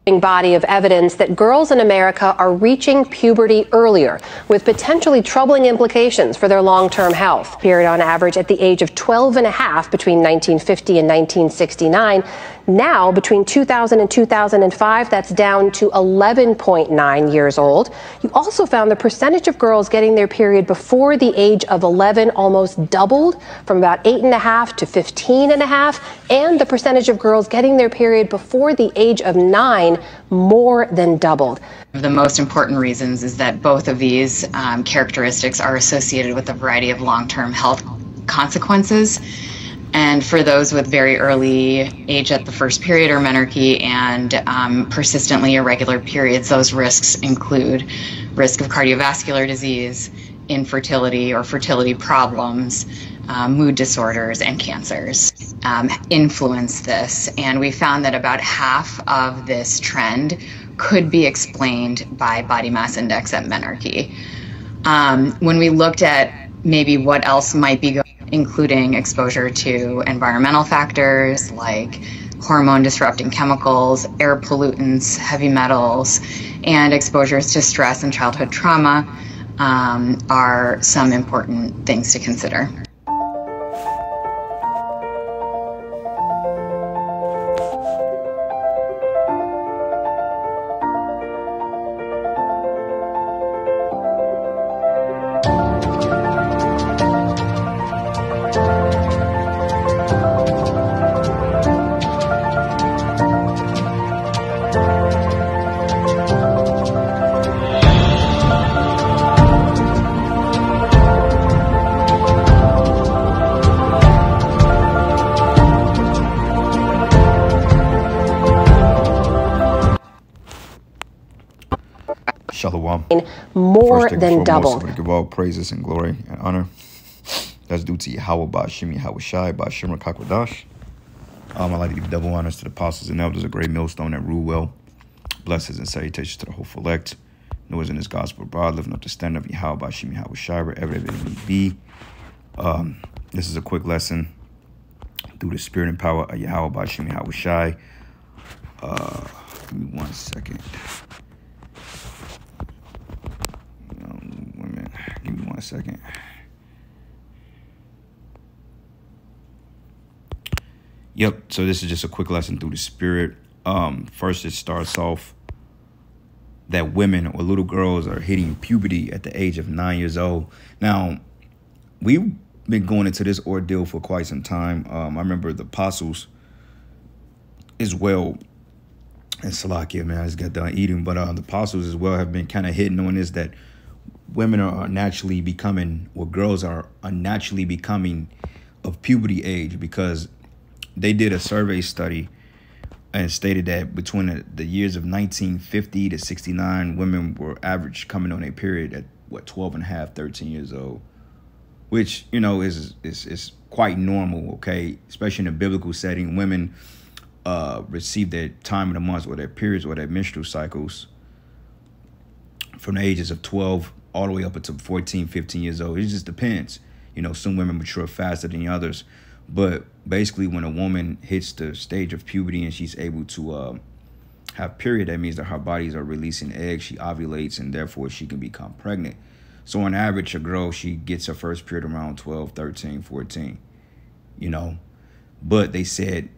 Body of evidence that girls in America are reaching puberty earlier, with potentially troubling implications for their long-term health. Period on average at the age of 12 and a half between 1950 and 1969. Now, between 2000 and 2005, that's down to 11.9 years old. You also found the percentage of girls getting their period before the age of 11 almost doubled, from about 8.5 to 15.5, and the percentage of girls getting their period before the age of 9 more than doubled. The most important reasons is that both of these characteristics are associated with a variety of long-term health consequences. And for those with very early age at the first period or menarche and persistently irregular periods, those risks include risk of cardiovascular disease, infertility or fertility problems, mood disorders, and cancers influence this. And we found that about half of this trend could be explained by body mass index at menarche. When we looked at maybe what else might be going, including exposure to environmental factors like hormone disrupting chemicals, air pollutants, heavy metals, and exposures to stress and childhood trauma are some important things to consider. Shalom. More than doubled. We give all praises and glory and honor. That's due to Yahweh Ba'ashim Yahweh Shai Ba'ashim Rakakwadash. I'd like to give double honors to the apostles and elders, a great millstone that rule well. Blessings and salutations to the hopeful elect. Noah's in his gospel abroad, living up the standard of Yahweh Ba'ashim Yahweh Shai wherever it may be. This is a quick lesson through the spirit and power of Yahweh Ba'ashim Yahweh Shai. Give me 1 second. Give me 1 second. Yep, so this is just a quick lesson through the spirit. First, it starts off that women or little girls are hitting puberty at the age of 9 years old. Now, we've been going into this ordeal for quite some time. I remember the apostles as well, and Salakia, man, I just got done eating, but the apostles as well have been kind of hitting on this, that women are naturally becoming, or girls are unnaturally becoming of puberty age, because they did a survey study and stated that between the years of 1950 to 69, women were average coming on a period at, 12 and a half, 13 years old, which, you know, is quite normal, okay? Especially in a biblical setting, women receive their time of the month or their periods or their menstrual cycles from the ages of 12 all the way up until 14, 15 years old. It just depends. You know, some women mature faster than others. But basically, when a woman hits the stage of puberty and she's able to have period, that means that her bodies are releasing eggs. She ovulates, and therefore she can become pregnant. So on average, a girl, she gets her first period around 12, 13, 14, you know. But they said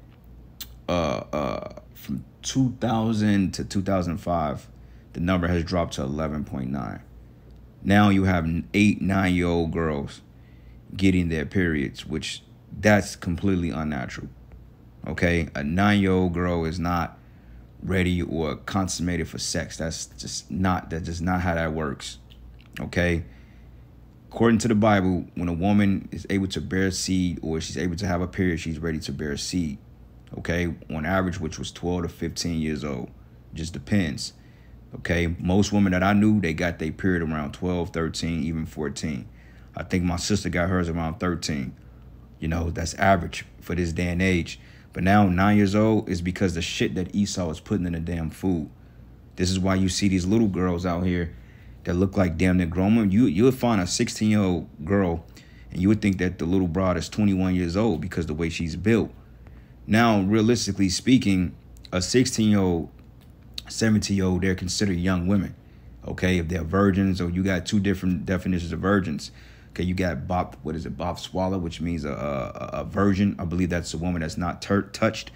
from 2000 to 2005, the number has dropped to 11.9. Now you have 8, 9-year-old girls getting their periods, which that's completely unnatural. Okay, a 9-year-old girl is not ready or consummated for sex. That's just not how that works. Okay, according to the Bible, when a woman is able to bear seed, or she's able to have a period, she's ready to bear seed. Okay, on average, which was 12 to 15 years old. Just depends. Okay, most women that I knew, they got their period around 12, 13, even 14. I think my sister got hers around 13. You know, that's average for this day and age. But now 9 years old is because the shit that Esau is putting in the damn food. This is why you see these little girls out here that look like damn near grown women. You would find a 16-year-old girl and you would think that the little broad is 21 years old because the way she's built. Now, realistically speaking, a 16-year-old 17-year-old, they're considered young women. Okay, if they're virgins, or you got two different definitions of virgins. Okay, you got Bob Swallow, which means a virgin. I believe that's a woman that's not touched.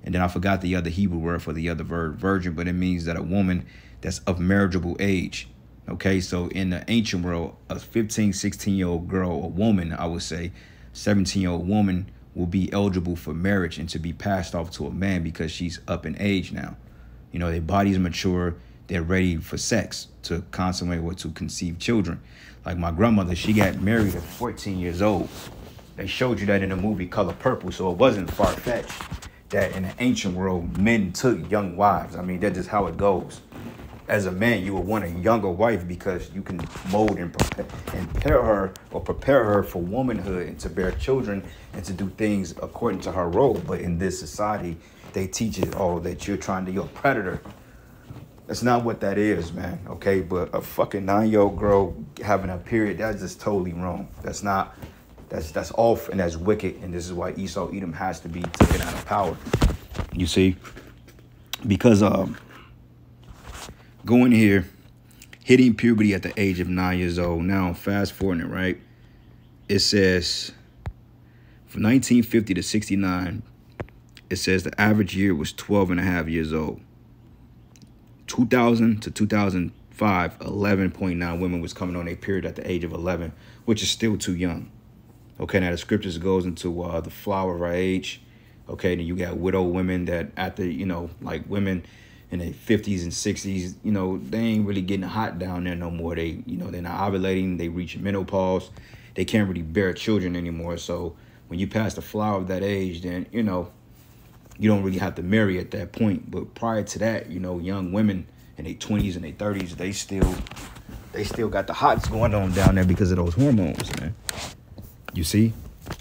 And then I forgot the other Hebrew word for the other virgin, but it means that a woman that's of marriageable age. Okay, so in the ancient world, a 15, 16-year-old girl, a woman, I would say, 17-year-old woman will be eligible for marriage and to be passed off to a man because she's up in age now. You know, their body's mature. They're ready for sex, to consummate or to conceive children. Like my grandmother, she got married at 14 years old. They showed you that in the movie Color Purple, so it wasn't far-fetched that in the ancient world, men took young wives. I mean, that's just how it goes. As a man, you would want a younger wife because you can mold and prepare her for womanhood and to bear children and to do things according to her role. But in this society, they teach it all that you're a predator. That's not what that is, man. Okay, but a fucking 9-year-old girl having a period, that's just totally wrong. That's off and that's wicked. And this is why Esau Edom has to be taken out of power. You see, because going here, hitting puberty at the age of 9 years old. Now, fast forwarding it, right? It says from 1950 to 69, it says the average year was 12 and a half years old. 2000 to 2005, 11.9 women was coming on a period at the age of 11, which is still too young. Okay, now the scriptures goes into the flower of our age. Okay, then you got widow women that after, like women in their 50s and 60s, they ain't really getting hot down there no more. They, they're not ovulating. They reach menopause. They can't really bear children anymore. So when you pass the flower of that age, then, you don't really have to marry at that point. But prior to that, young women in their 20s and their 30s, they still got the hots going on down there because of those hormones, man. You see?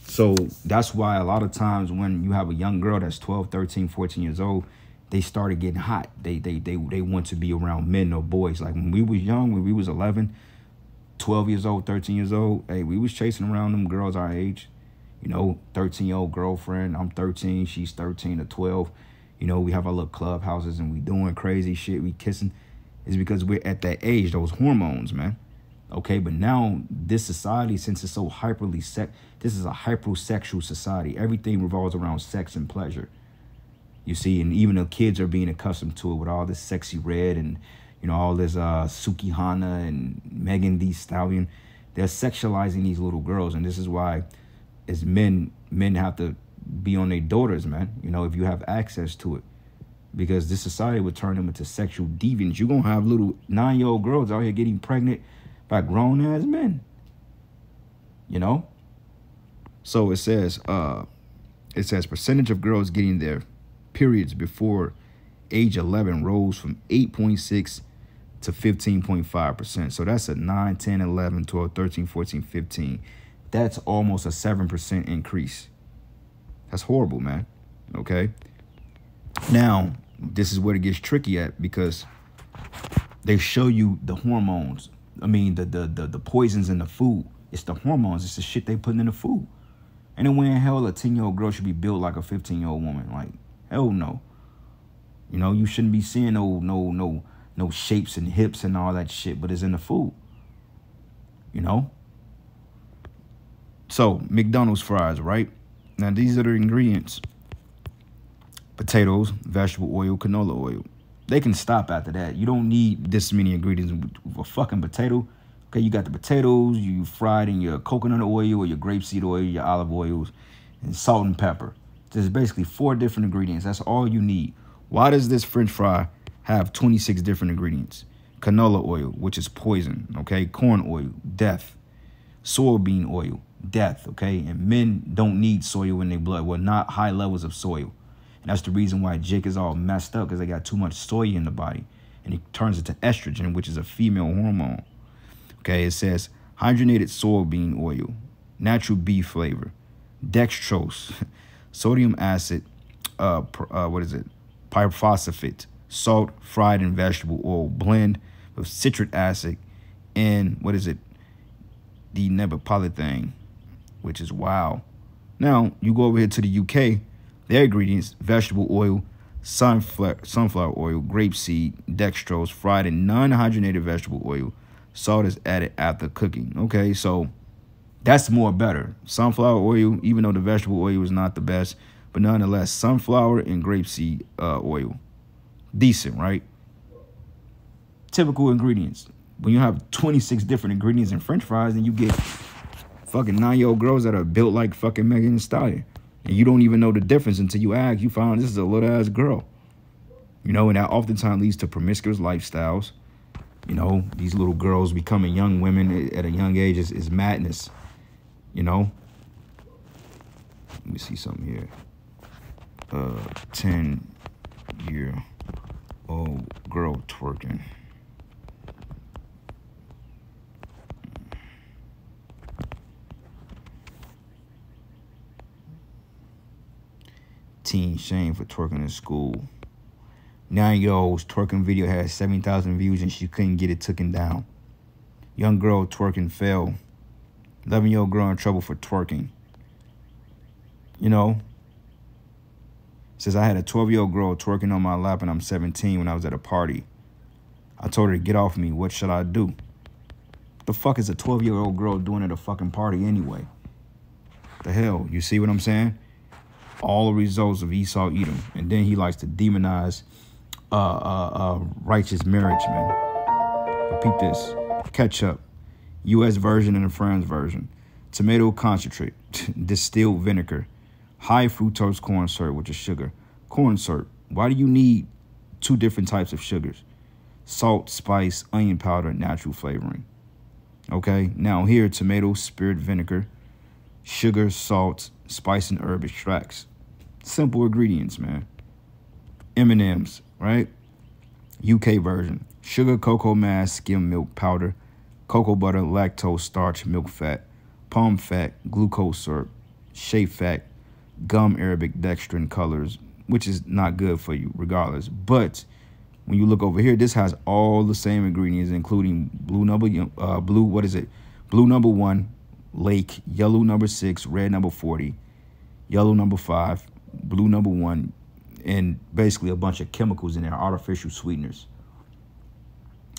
So that's why a lot of times when you have a young girl that's 12, 13, 14 years old, they started getting hot. They want to be around men or boys. Like when we was young, when we was 11, 12 years old, 13 years old, hey, we was chasing around them girls our age. 13-year-old girlfriend. I'm 13. She's 13 or 12. We have our little clubhouses and we doing crazy shit. We kissing. It's because we're at that age, those hormones, man. Okay, but now this society, since it's so this is a hypersexual society. Everything revolves around sex and pleasure. You see, and even the kids are being accustomed to it with all this Sexy Red and, all this Suki Hana and Megan Thee Stallion. They're sexualizing these little girls. And this is why, as men have to be on their daughters, man, if you have access to it. Because this society would turn them into sexual deviants. You're going to have little 9-year-old girls out here getting pregnant by grown-ass men. So it says percentage of girls getting their periods before age 11 rose from 8.6 to 15.5%. So that's a 9, 10, 11, 12, 13, 14, 15. That's almost a 7% increase. That's horrible, man. Okay. Now, this is where it gets tricky at, because they show you the hormones. I mean, the poisons in the food. It's the hormones. It's the shit they putting in the food. And then when in hell a 10-year-old girl should be built like a 15-year-old woman. Like, hell no. You shouldn't be seeing no shapes and hips and all that shit, but it's in the food. So, McDonald's fries, right? Now, these are the ingredients. Potatoes, vegetable oil, canola oil. They can stop after that. You don't need this many ingredients for a fucking potato. Okay, you got the potatoes, you fried in your coconut oil or your grapeseed oil, your olive oils, and salt and pepper. There's basically 4 different ingredients. That's all you need. Why does this French fry have 26 different ingredients? Canola oil, which is poison, okay? Corn oil, death. Soybean oil, death, okay? And men don't need soy in their blood. Well, not high levels of soy. And that's the reason why Jake is all messed up, because they got too much soy in the body. And it turns into estrogen, which is a female hormone. Okay, it says hydrogenated soybean oil, natural beef flavor, dextrose, sodium acid, pyrophosphate, salt, fried and vegetable oil, blend with citric acid, and the nebupolythane, which is wow. Now, you go over here to the UK, their ingredients, vegetable oil, sunflower oil, grapeseed, dextrose, fried in non-hydrogenated vegetable oil. Salt is added after cooking. Okay, so that's more better. Sunflower oil, even though the vegetable oil is not the best, but nonetheless, sunflower and grapeseed oil. Decent, right? Typical ingredients. When you have 26 different ingredients in French fries, then you get fucking 9-year-old girls that are built like fucking Megan Thee Stallion. And you don't even know the difference until you ask. You find this is a little ass girl. You know, and that oftentimes leads to promiscuous lifestyles. You know, these little girls becoming young women at a young age is madness. You know? Let me see something here. 10-year-old girl twerking. Teen shamed for twerking in school. 9-year-old's twerking video had 70,000 views and she couldn't get it taken down. Young girl twerking fell. 11-year-old girl in trouble for twerking. You know, says I had a 12-year-old girl twerking on my lap and I'm 17 when I was at a party. I told her to get off me. What should I do? What the fuck is a 12-year-old girl doing at a fucking party anyway? The hell? You see what I'm saying? All the results of Esau Edom. And then he likes to demonize righteous marriage, man. Repeat this. Ketchup. U.S. version and the France version. Tomato concentrate. Distilled vinegar. High fructose corn syrup, which is sugar. Corn syrup. Why do you need 2 different types of sugars? Salt, spice, onion powder, natural flavoring. Okay, now here, tomato, spirit vinegar, sugar, salt, spice, and herb extracts. Simple ingredients, man. M&M's, right? UK version. Sugar, cocoa mass, skim milk powder, cocoa butter, lactose, starch, milk fat, palm fat, glucose syrup, shea fat, gum arabic dextrin colors, which is not good for you regardless. But when you look over here, this has all the same ingredients, including blue number 1, lake, yellow number 6, red number 40, yellow number 5, blue number 1, and basically a bunch of chemicals in there, artificial sweeteners.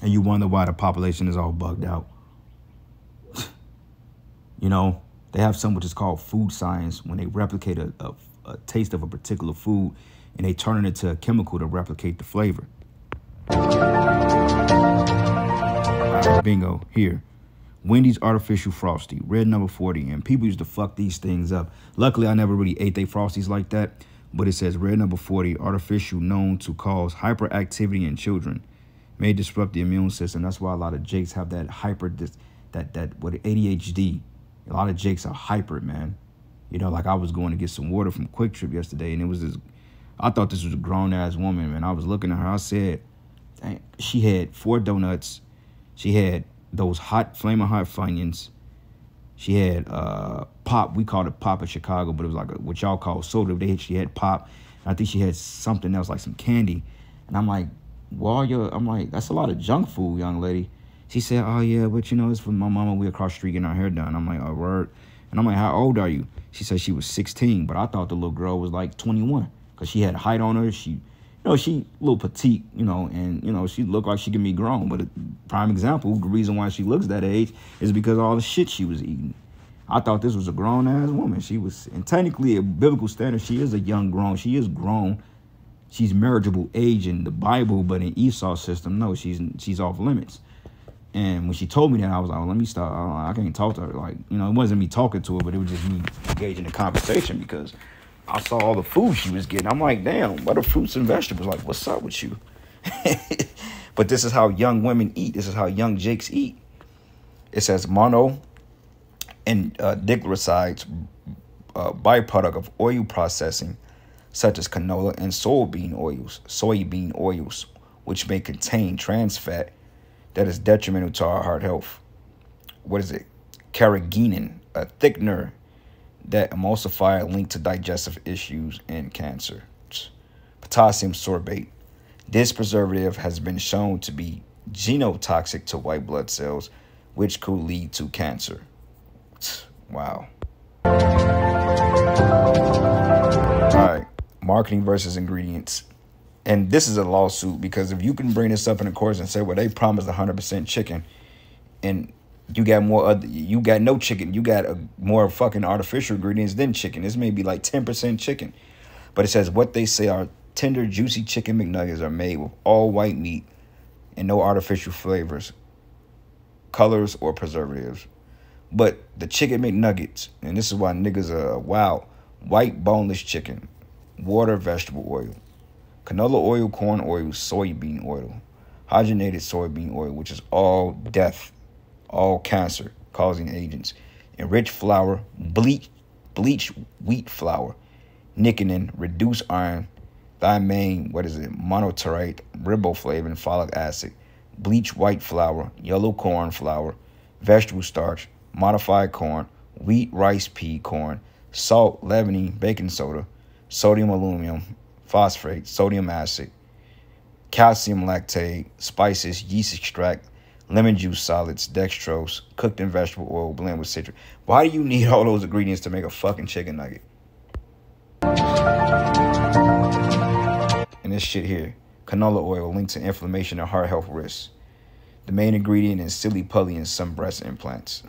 And you wonder why the population is all bugged out. You know, they have something which is called food science, when they replicate a taste of a particular food and they turn it into a chemical to replicate the flavor. Bingo, here. Wendy's artificial frosty, red number 40, and people used to fuck these things up. Luckily, I never really ate they frosties like that, but it says red number 40, artificial, known to cause hyperactivity in children, may disrupt the immune system. That's why a lot of jakes have that ADHD. A lot of jakes are hyper, man. You know, like I was going to get some water from Quick Trip yesterday, and it was this, I thought this was a grown-ass woman, man. I was looking at her, I said, dang, she had 4 donuts, she had those flaming hot Funyuns. She had pop. We called it pop in Chicago, but it was like what y'all call soda. She had pop. And I think she had something else, like some candy. And I'm like, I'm like, that's a lot of junk food, young lady. She said, oh, yeah, but, you know, it's for my mama. We across the street getting our hair done. I'm like, oh, word. And I'm like, how old are you? She said she was 16, but I thought the little girl was like 21 because she had height on her. She, you know, she a little petite, you know, and, you know, she looked like she could be grown. But a prime example, the reason why she looks that age is because of all the shit she was eating. I thought this was a grown-ass woman. She was, and technically, a biblical standard, she is a young grown. She is grown. She's marriageable age in the Bible, but in Esau's system, no, she's off limits. And when she told me that, I was like, well, let me stop. I can't talk to her. Like, you know, it wasn't me talking to her, but it was just me engaging in conversation because I saw all the food she was getting. I'm like, damn, what are fruits and vegetables? Like, what's up with you? But this is how young women eat. This is how young jakes eat. It says mono and diglycerides, byproduct of oil processing, such as canola and soybean oils, which may contain trans fat that is detrimental to our heart health. What is it? Carrageenan, a thickener that emulsifier linked to digestive issues and cancer. Potassium sorbate. This preservative has been shown to be genotoxic to white blood cells, which could lead to cancer. Wow. All right. Marketing versus ingredients. And this is a lawsuit, because if you can bring this up in the courts and say, well, they promised 100% chicken, and you got you got no chicken, you got more fucking artificial ingredients than chicken. This may be like 10% chicken. But it says what they say are tender, juicy chicken McNuggets are made with all white meat and no artificial flavors, colors, or preservatives. But the chicken McNuggets, and this is why niggas are wild, white boneless chicken, water, vegetable oil, canola oil, corn oil, soybean oil, hydrogenated soybean oil, which is all death, all cancer causing agents, enriched flour, bleached wheat flour, nicotine, reduced iron, thiamine, monoterate, riboflavin, folic acid, bleached white flour, yellow corn flour, vegetable starch, modified corn, wheat, rice, pea, corn, salt, leavening, baking soda, sodium, aluminum, phosphate, sodium acid, calcium lactate, spices, yeast extract, lemon juice solids, dextrose, cooked in vegetable oil, blend with citric. Why do you need all those ingredients to make a fucking chicken nugget? And this shit here, canola oil linked to inflammation and heart health risks. The main ingredient is silly-pully in some breast implants,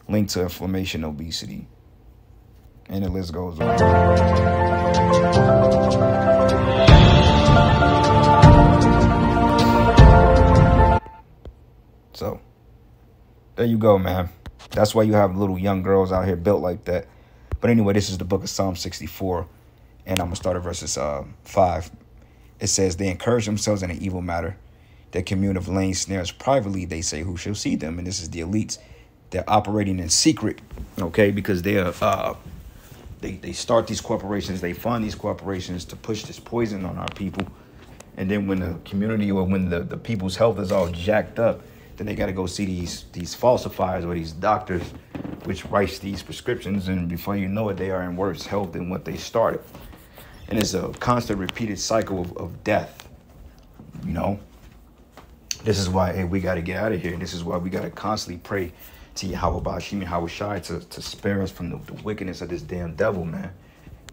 linked to inflammation, obesity. And the list goes on. So, there you go, man. That's why you have little young girls out here built like that. But anyway, this is the book of Psalm 64. And I'm going to start at verses 5. It says, they encourage themselves in an evil matter. They commune of laying snares privately. They say, who shall see them? And this is the elites. They're operating in secret, okay? Because they are, they start these corporations. They fund these corporations to push this poison on our people. And then when the community or when the people's health is all jacked up, then they got to go see these falsifiers or these doctors, which writes these prescriptions. And before you know it, they are in worse health than what they started. And it's a constant repeated cycle of death, you know. This is why, hey, we got to get out of here. And this is why we got to constantly pray to Yahweh Bashim and Yahweh Shai to spare us from the wickedness of this damn devil, man.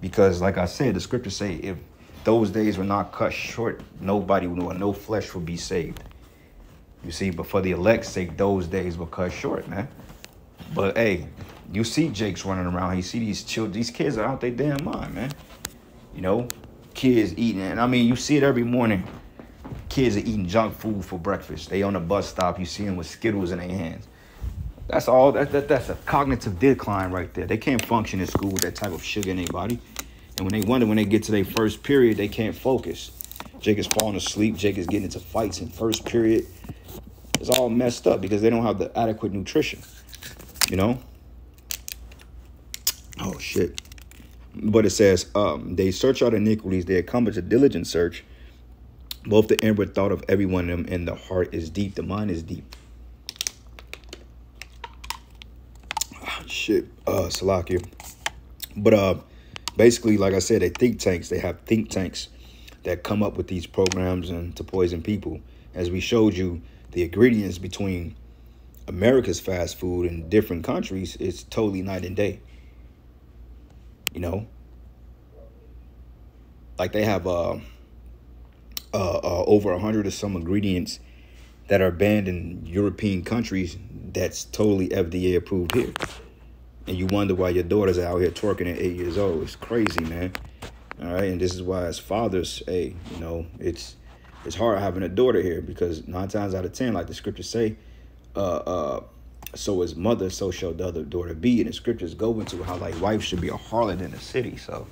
Because like I said, the scriptures say if those days were not cut short, nobody would know, no flesh would be saved. You see, but for the elect's sake, those days were cut short, man. But hey, you see Jake's running around. You see these children, these kids are out their damn mind, man. You know, kids eating. And I mean, you see it every morning. Kids are eating junk food for breakfast. They on a bus stop. You see them with Skittles in their hands. That's all. That's a cognitive decline right there. They can't function in school with that type of sugar in their body. And when they get to their first period, they can't focus. Jake is falling asleep. Jake is getting into fights in first period. It's all messed up because they don't have the adequate nutrition. You know? Oh, shit. But it says, they search out iniquities. They accomplish a diligent search. Both the inward thought of every one of them and the heart is deep. The mind is deep. Oh, shit. Salakia. But basically, like I said, they think tanks. They have think tanks that come up with these programs and to poison people. As we showed you, the ingredients between America's fast food and different countries is totally night and day. You know, like they have over 100 or some ingredients that are banned in European countries that's totally FDA approved here. And you wonder why your daughters are out here twerking at 8 years old. It's crazy, man. All right. And this is why as fathers, hey, you know, it's hard having a daughter here because 9 times out of 10, like the scriptures say, so is mother, so shall the other daughter be. And the scriptures go into how like wife should be a harlot in the city. So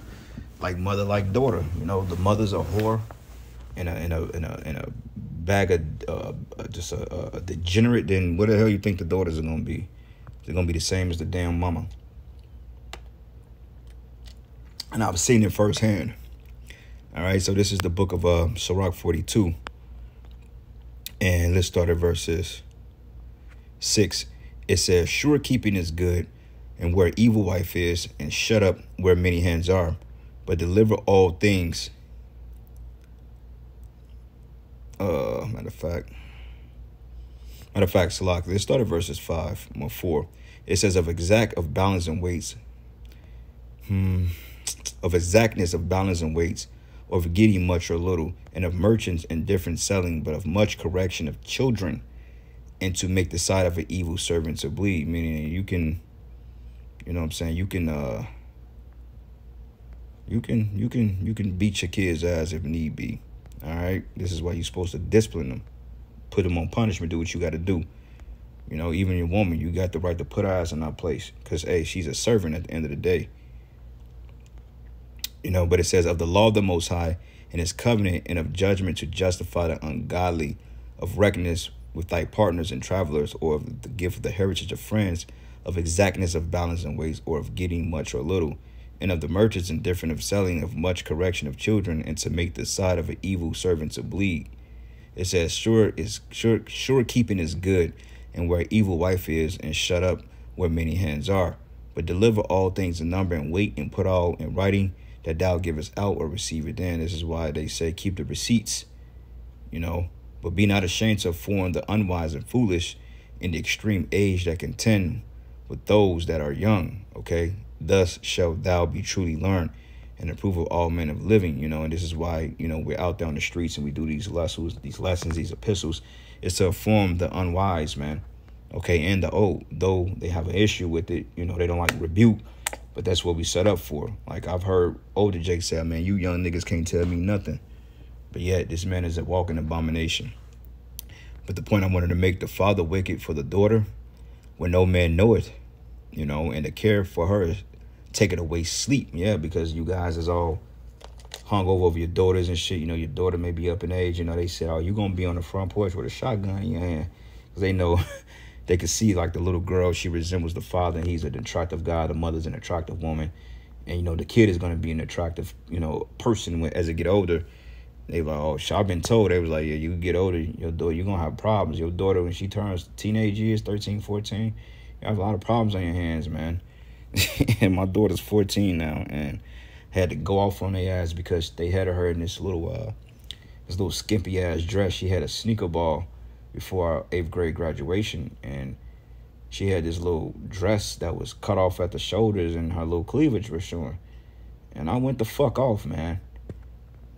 like mother, like daughter, you know, the mother's a whore in a bag of just a degenerate. Then what the hell you think the daughters are gonna be? They're gonna be the same as the damn mama. And I've seen it firsthand. All right, so this is the book of Sirach 42. And let's start at verses 6. It says, sure keeping is good, and where evil wife is, and shut up where many hands are, but deliver all things. Matter of fact, Salak, let's start at verses 5 or 4. It says of exact of balance and weights. Of exactness of balance and weights, or of getting much or little, and of merchants indifferent selling, but of much correction of children, and to make the side of an evil servant to bleed. Meaning you can, you know what I'm saying, you can beat your kids' ass if need be. All right, this is why you're supposed to discipline them, put them on punishment, do what you got to do. You know, even your woman, you got the right to put her ass in her place, because hey, she's a servant at the end of the day. You know, but it says of the law of the Most High and his covenant, and of judgment to justify the ungodly, of reckoness with thy partners and travelers, or of the gift of the heritage of friends, of exactness of balance and weights, or of getting much or little, and of the merchants indifferent of selling, of much correction of children, and to make the side of an evil servant to bleed. It says sure keeping is good, and where evil wife is, and shut up where many hands are. But deliver all things in number, and wait, and put all in writing, that thou givest out or receive it then. This is why they say keep the receipts, you know. But be not ashamed to inform the unwise and foolish in the extreme age, that contend with those that are young, okay? Thus shalt thou be truly learned, and approve of all men of living, you know. And this is why, you know, we're out there on the streets and we do these lessons, these epistles, is to inform the unwise, man, okay, and the old. Though they have an issue with it, you know, they don't like rebuke, but that's what we set up for. Like I've heard older Jake say, man, you young niggas can't tell me nothing. But yet this man is a walking abomination. But the point I wanted to make, the father wicked for the daughter, when no man knoweth, you know, and the care for her take it away sleep. Yeah, because you guys is all hung over your daughters and shit. You know, your daughter may be up in age. You know, they say, oh, you going to be on the front porch with a shotgun in your hand. Because they know, they can see like the little girl, she resembles the father, and he's an attractive guy. The mother's an attractive woman. And, you know, the kid is going to be an attractive, you know, person as they get older. They like, oh, I've been told. They was like, yeah, you get older, your daughter, you're going to have problems. Your daughter, when she turns teenage years, 13, 14, you have a lot of problems on your hands, man. And my daughter's 14 now, and had to go off on their ass because they had her in this little skimpy ass dress. She had a sneaker ball before our 8th grade graduation, and she had this little dress that was cut off at the shoulders, and her little cleavage was showing. And I went the fuck off, man.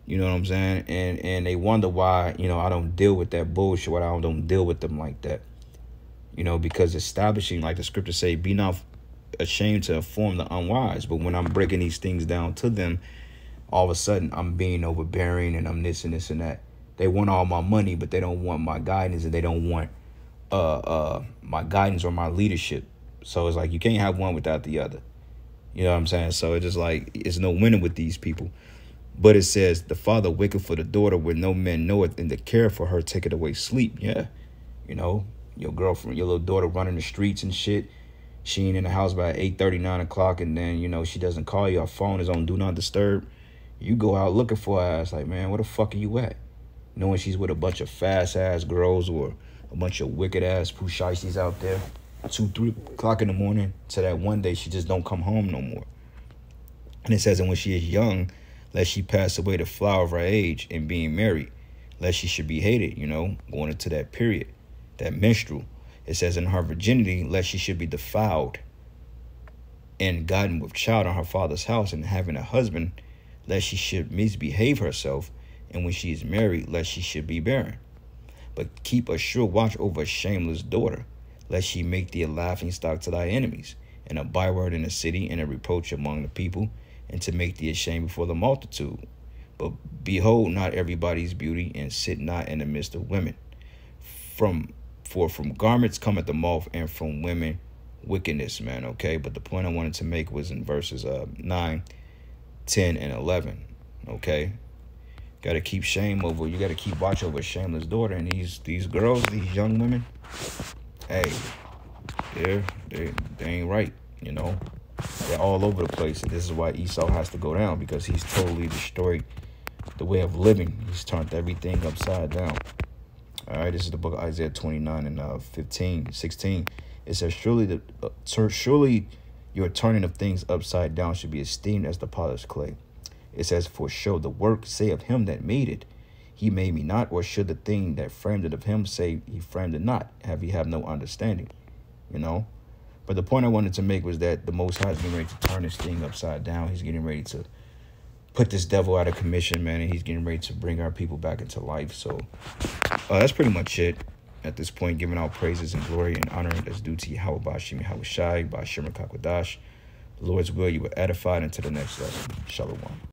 You know what I'm saying? And they wonder why, you know, I don't deal with that bullshit, why I don't deal with them like that. You know, because establishing, like the scriptures say, be not ashamed to inform the unwise. But when I'm breaking these things down to them, all of a sudden I'm being overbearing, and I'm this and this and that. They want all my money, but they don't want my guidance, and they don't want my guidance or my leadership. So it's like you can't have one without the other. You know what I'm saying? So it's just like it's no winning with these people. But it says the father wicked for the daughter, where no man knoweth, and the care for her take it away sleep. Yeah, you know, your girlfriend, your little daughter running the streets and shit. She ain't in the house by 8:30, 9 o'clock, and then, you know, she doesn't call you. Her phone is on Do Not Disturb. You go out looking for her ass like, man, where the fuck are you at? Knowing she's with a bunch of fast-ass girls or a bunch of wicked-ass pushisties out there. 2, 3 o'clock in the morning, to that one day she just don't come home no more. And it says, and when she is young, lest she pass away the flower of her age, and being married, lest she should be hated, you know, going into that period, that menstrual. It says in her virginity, lest she should be defiled and gotten with child in her father's house, and having a husband, lest she should misbehave herself, and when she is married, lest she should be barren. But keep a sure watch over a shameless daughter, lest she make thee a laughing stock to thy enemies, and a byword in the city, and a reproach among the people, and to make thee ashamed before the multitude. But behold not everybody's beauty, and sit not in the midst of women. For from garments cometh the moth, and from women wickedness, man, okay? But the point I wanted to make was in verses 9, 10, and 11, okay? Got to keep shame over, you got to keep watch over a shameless daughter. And these girls, these young women, hey, they ain't right, you know? They're all over the place, and this is why Esau has to go down, because he's totally destroyed the way of living. He's turned everything upside down. All right, this is the book of Isaiah 29 and 16. It says, surely your turning of things upside down should be esteemed as the potter's clay. It says, for show the work say of him that made it, he made me not, or should the thing that framed it of him say he framed it not? Have no understanding, you know? But the point I wanted to make was that the Most High is getting ready to turn this thing upside down. He's getting ready to put this devil out of commission, man, and he's getting ready to bring our people back into life. So that's pretty much it at this point, giving out praises and glory and honor that's due to Yahweh Bashim Yahweh Shai, Bashim Kakwadash. The Lord's will, you were edified. Until the next lesson. Shalom.